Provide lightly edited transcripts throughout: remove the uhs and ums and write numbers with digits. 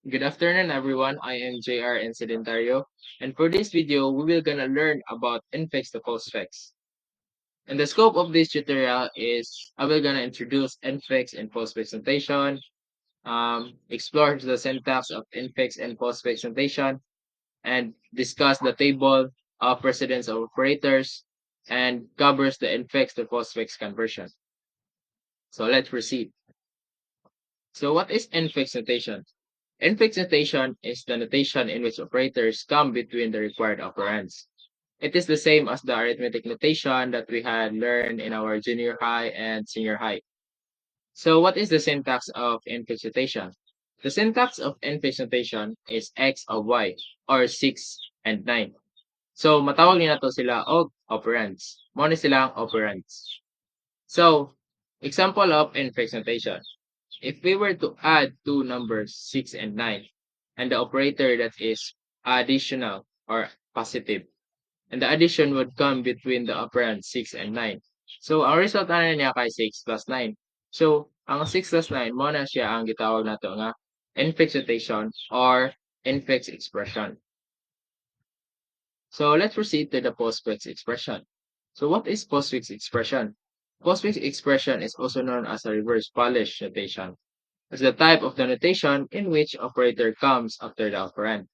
Good afternoon, everyone. I am JR Incidentario, and for this video, we will gonna learn about infix to postfix. And the scope of this tutorial is I will gonna introduce infix and postfix notation, explore the syntax of infix and postfix notation, and discuss the table of precedence of operators, and covers the infix to postfix conversion. So let's proceed. So what is infix notation? Infix notation is the notation in which operators come between the required operands. It is the same as the arithmetic notation that we had learned in our junior high and senior high. So what is the syntax of infix notation? The syntax of infix notation is x of y, or 6 and 9. So matawag niya na to sila og operands. Mo ni silang operands. So, example of infix notation. If we were to add two numbers, 6 and 9, and the operator that is additional or positive, and the addition would come between the operand 6 and 9. So, ang result na niya kay 6 plus 9. So, ang 6 plus 9, mo na siya ang gitawag nato nga infix notation or infix expression. So, let's proceed to the postfix expression. So, what is postfix expression? Postfix expression is also known as a reverse Polish notation. It's the type of the notation in which operator comes after the operand.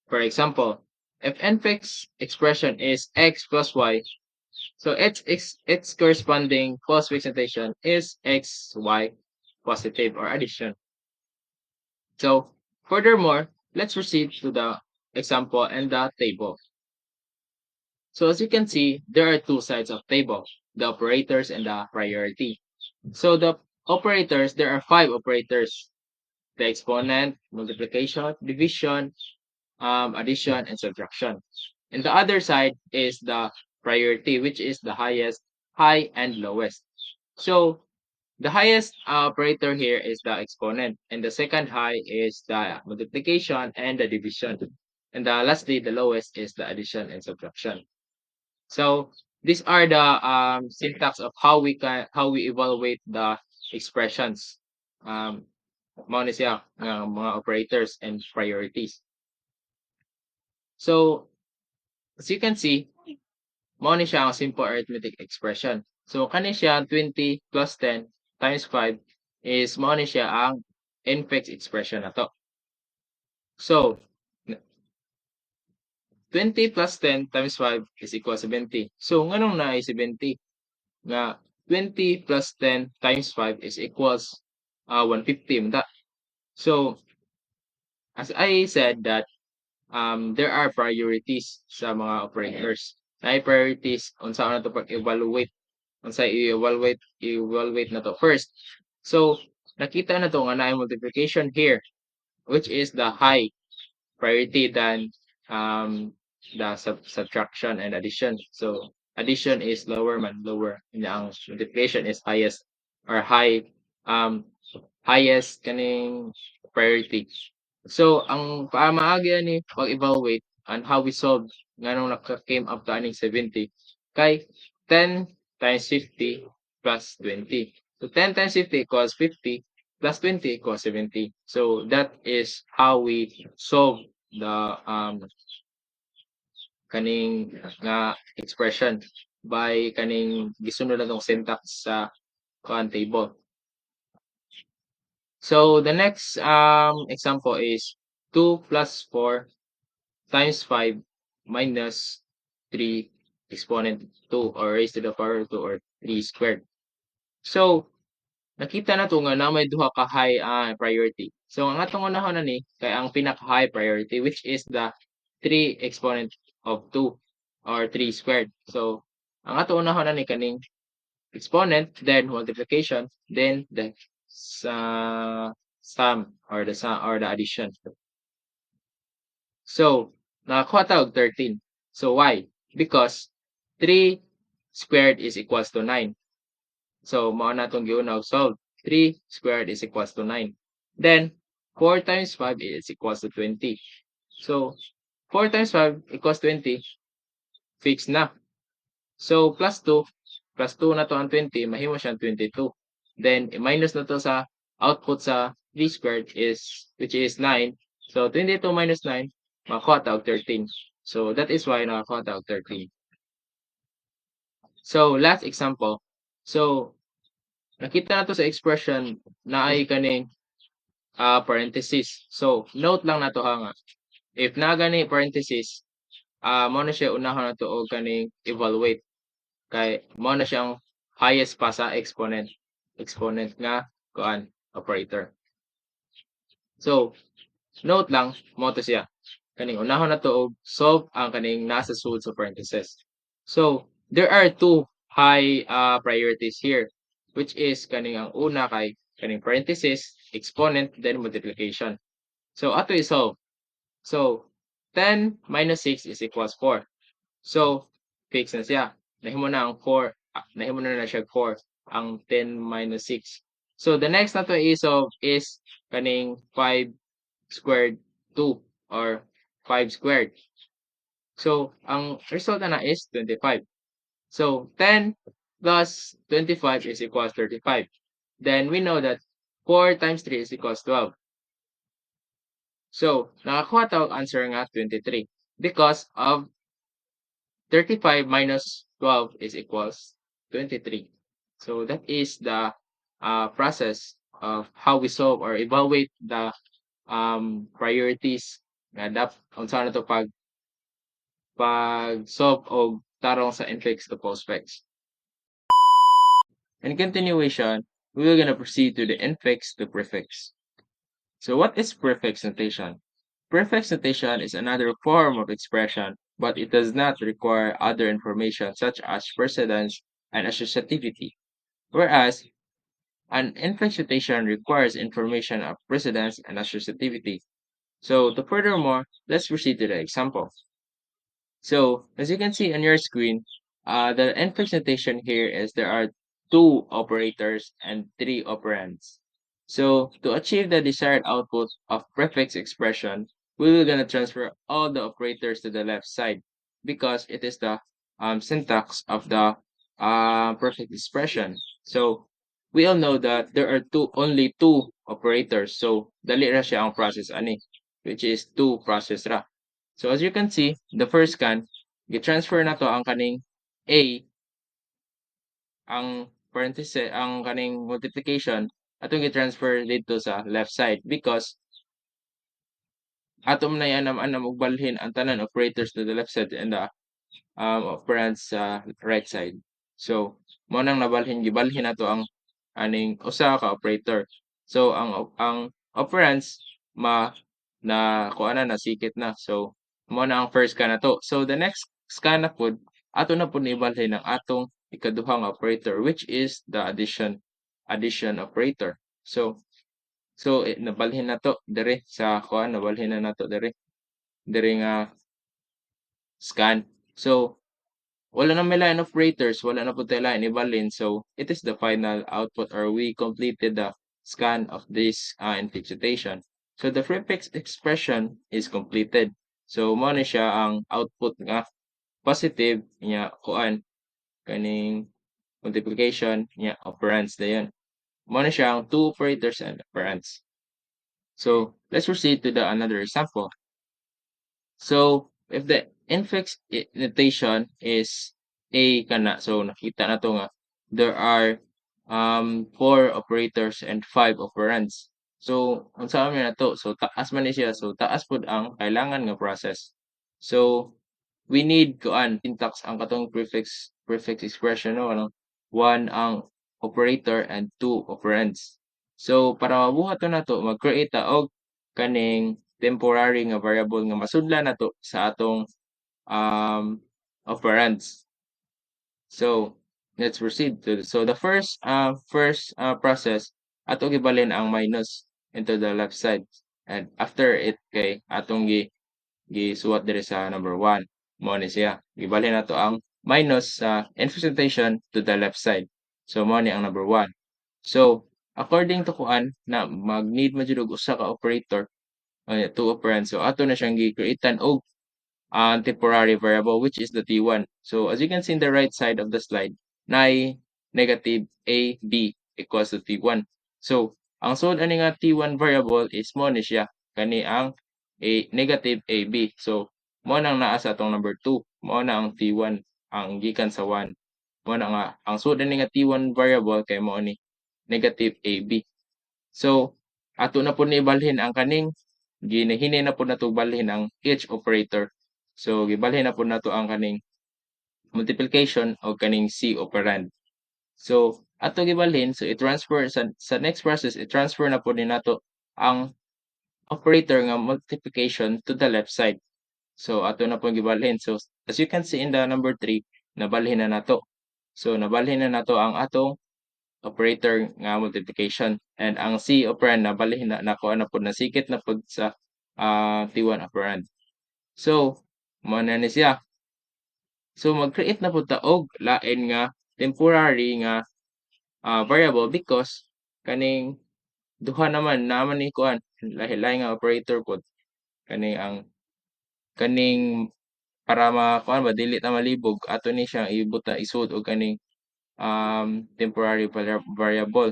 For example, if infix expression is x plus y, so its corresponding postfix notation is x, y, positive or addition. So, furthermore, let's proceed to the example and the table. So as you can see, there are two sides of table, the operators and the priority. So the operators, there are five operators: the exponent, multiplication, division, addition, and subtraction. And the other side is the priority, which is the highest, high, and lowest. So the highest operator here is the exponent, and the second high is the multiplication and the division. And lastly, the lowest is the addition and subtraction. So these are the syntax of how we evaluate the expressions. Mao ni siya ang mga operators and priorities. So as you can see, mao ni siya ang simple arithmetic expression. So kani siya 20 plus 10 times 5 is mao ni siya ang infix expression nato. So 20 plus 10 times 5 is equal 70. So nganong na ay 70? Nga 20 plus 10 times 5 is equals 150 man ta. So as I said that there are priorities sa mga operators. Naay priorities unsa na to pag-evaluate, unsa i-evaluate na to first. So nakita na to nga naay multiplication here, which is the high priority than the subtraction and addition. So addition is lower man, lower. And ang multiplication is highest or highest kaning priority. So ang paamaagi ni pag-evaluate on how we solve nganong naka-came up to aning 70 kay 10 times 50 plus 20. So 10 times 50 equals 50 plus 20 equals 70. So that is how we solve the kaning nga expression by kaning gisunod na tong syntax sa kuan table. So the next example is 2 plus 4 times 5 minus 3 exponent 2 or raised to the power 2 or 3 squared. So nakita na to nga na may duha ka high priority. So ang atong unahon na ni kay ang pinaka high priority, which is the 3 exponent of 2 or 3 squared. So ang atong unahon na ni kaning exponent, then multiplication, then the sum or the addition. So nakakuha ta og 13. So why? Because 3 squared is equals to 9. So mao na tong giuna og solve. 3 squared is equals to 9. Then 4 times 5 is equals to 20. So 4 times 5 equals 20. Fix na. So plus 2 na to ang 20, mahimo siyang 22. Then minus na to sa output sa 3 squared is which is 9. So 22 minus 9, makakuha ta og 13. So that is why nakakuha ta og 13. So last example. So nakita nato sa expression na ay kaning parenthesis. So note lang nato ha nga if na gani parenthesis, mo na siya unahon nato og kaning evaluate kay mo na siyang highest pa sa exponent. Exponent nga kuan operator. So note lang mo to siya. Kaning unahon nato og solve ang kaning nasa sulod sa parenthesis. So there are two high priorities here which is kaning ang una kay kaning parenthesis, exponent, then multiplication. So ato i-solve. So 10 minus 6 is equals 4. So fix na siya. Nahimo na ang 4. Nahimo na siya 4 ang 10 minus 6. So the next nato i-solve is kaning 5 squared 2 or 5 squared. So ang result na is 25. So 10 plus 25 is equals 35. Then we know that 4 times 3 is equals 12. So nakakuha tayo answer nga 23 because of 35 minus 12 is equals 23. So that is the process of how we solve or evaluate the priorities nga unsa na to pag-solve og tarong sa infix to postfix. In continuation, we are gonna proceed to the infix to prefix. So what is prefix notation? Prefix notation is another form of expression, but it does not require other information such as precedence and associativity, whereas an infix notation requires information of precedence and associativity. So to furthermore, let's proceed to the example. So as you can see on your screen, the infix notation here is there are two operators and three operands. So to achieve the desired output of prefix expression, we will gonna transfer all the operators to the left side because it is the syntax of the prefix expression. So we all know that there are only two operators. So dali ra siya ang process ani, which is two process ra. So as you can see, the first scan, gi-transfer na to ang kaning A, ang parenthesis, ang kaning multiplication, atong gi-transfer dito sa left side because atom na anam-anam og balhin ang tanan operators to the left side and the operands sa right side. So mo nang nabalhin gibalhin nato ang aning usa ka operator. So ang operands na kuana na sikit na. So mo na ang first scan nato. So the next scan na pud ato na pud ibalhin ang atong ikaduhang operator which is the addition operator. So nabalhin nato diri sa kuan nabalhin na nato diri nga scan. So wala na may line operators, wala na po tayo line ibalhin. So it is the final output or we completed the scan of this infix notation. So the prefix expression is completed. So mo na siya ang output nga positive nya kuan kaning multiplication nya operands dayon. Mo na siya ang two operators and operands. So let's proceed to the another example. So if the infix notation is A kana, so nakita na to nga there are four operators and five operands. So unsa man na to? So taas man ni siya. So taas pud ang kailangan nga process. So we need kuan syntax ang katong prefix expression no ano one ang operator and two operands. So para mabuhat to nato mag-create ta og kaning temporary nga variable nga masudlan nato sa atong operands. So let's proceed to so the first process ato gibalhin ang minus into the left side and after it kay atong gisuwat diri sa number 1 mo ni siya gibalhin nato ang minus sa representation to the left side. So mo ni ang number 1. So according to kuan na mag-need man jud og usa ka operator two operands. So ato na siyang gi-createan og temporary variable which is the T1. So as you can see in the right side of the slide, negative a b equals to T1. So ang sod ani nga T1 variable is mo ni siya kani ang negative AB. So mo nang naa sa atong number 2, mao na ang T1 ang gikan sa 1. Mo na nga ang sud ni nga T1 variable kay mao ni negative AB. So ato na pud ni ibalhin ang kaning hinay na pud nato balhin ang each operator. So gibalhin na pud nato ang kaning multiplication o kaning C operand. So ato gibalhin, so i-transfer sa next process, i-transfer na pud ni nato ang operator nga multiplication to the left side. So ato na pong gibalhin. So as you can see in the number 3, nabalhin na nato. So nabalhin na nato ang atong operator nga multiplication, and ang C operand nabalhin na nako na pud nasikit na pud sa T1 operand. So mao na ni siya. So mag-create na pud ta og lain nga temporary nga variable because kaning duha naman naman ni kuan lahi-lahi nga operator pod kani ang kaning para makuan ba dili ta malibog ato ni siyang ibuta isud og kaning temporary variable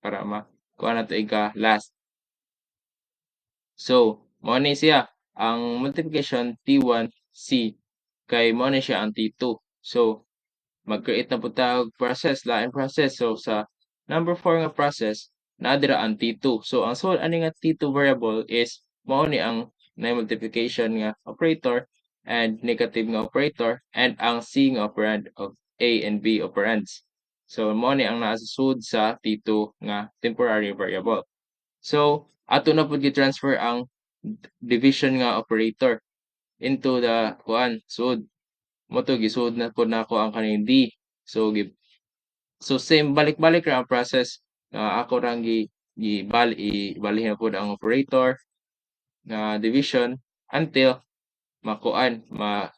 para makuha nato ika last. So mao ni siya ang multiplication T1C kay mao ni siya ang T2. So mag-create na pud ta og process, lain process. So sa number 4 nga process naa dira ang T2. So ang sole ani nga T2 variable is mao ni ang multiplication nga operator and negative nga operator and ang C nga operand of A and B operands. So mao ni ang naa sa sud sa T2 nga temporary variable. So ato na pud gi-transfer ang division nga operator into the kuan sud. Mo to gisud na pud nako ang kaning D. So same balik-balik ra ang process ako rang ibalhin na pud ang operator nga division until makuan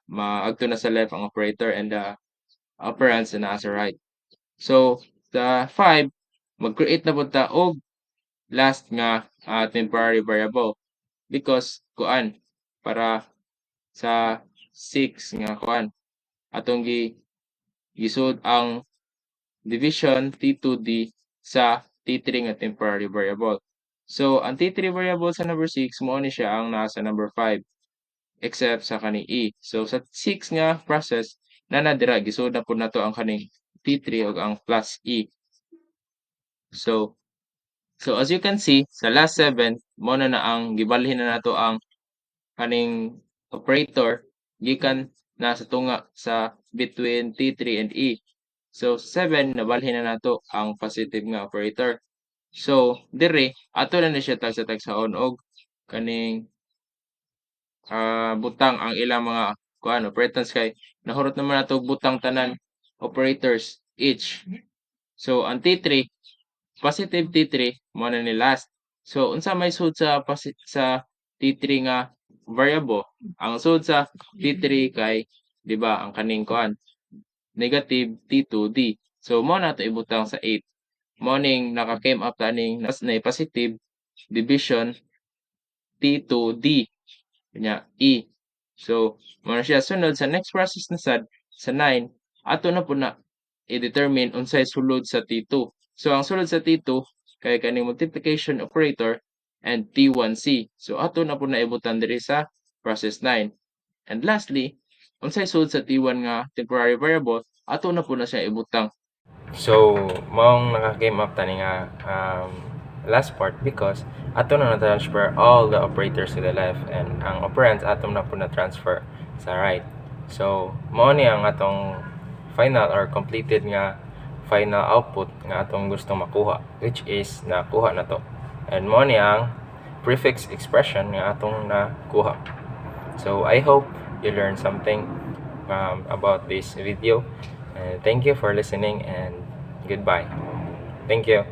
maagto na sa left ang operator and the operands na sa right. So sa 5 mag-create na pud ta og last nga temporary variable because kuan para sa 6 nga kuan atong gisud ang division T2D sa T3 nga temporary variable. So ang T3 variable sa number 6 mao ni siya ang nasa number 5 except sa kaning E. So sa 6 nga process nana dira gisud na pud nato ang kaning T3 ug ang plus E. So as you can see sa last 7 mao na ang gibalhin na nato ang kaning operator gikan na sa tunga sa between T3 and E. So 7 nabalhin na nato ang positive nga operator. So dire ato na ni siya tag sa tagsaon og kaning butang ang ilang mga kuan operators kay nahurot naman nato og butang tanan operators each. So ang T3 positive T3 mao na ni last. So unsa may sud sa T3 nga variable? Ang sud sa T3 kay di ba ang kaning kuan negative T2D. So mao na to ibutang sa 8. Mao ning naka-came up taning na positive division T2D nya E. So mao na siya sunod sa next process na sad sa 9 ato na pud na i-determine unsay sulod sa T2. So ang sulod sa T2 kay kaning multiplication operator and T1C. So ato na pud na ibutan diri sa process 9. And lastly, unsay sulod sa T1 nga temporary variable ato na pud na siya ibutang. So maong naka-game up tani nga last part because ato na na-transfer all the operators to the left and ang operands ato na pud na transfer sa right. So mao ni ang atong final or completed nga final output nga atong gustong makuha, which is nakuha na to. And mao ni ang prefix expression nga atong nakuha. So I hope you learned something about this video. Thank you for listening and goodbye. Thank you.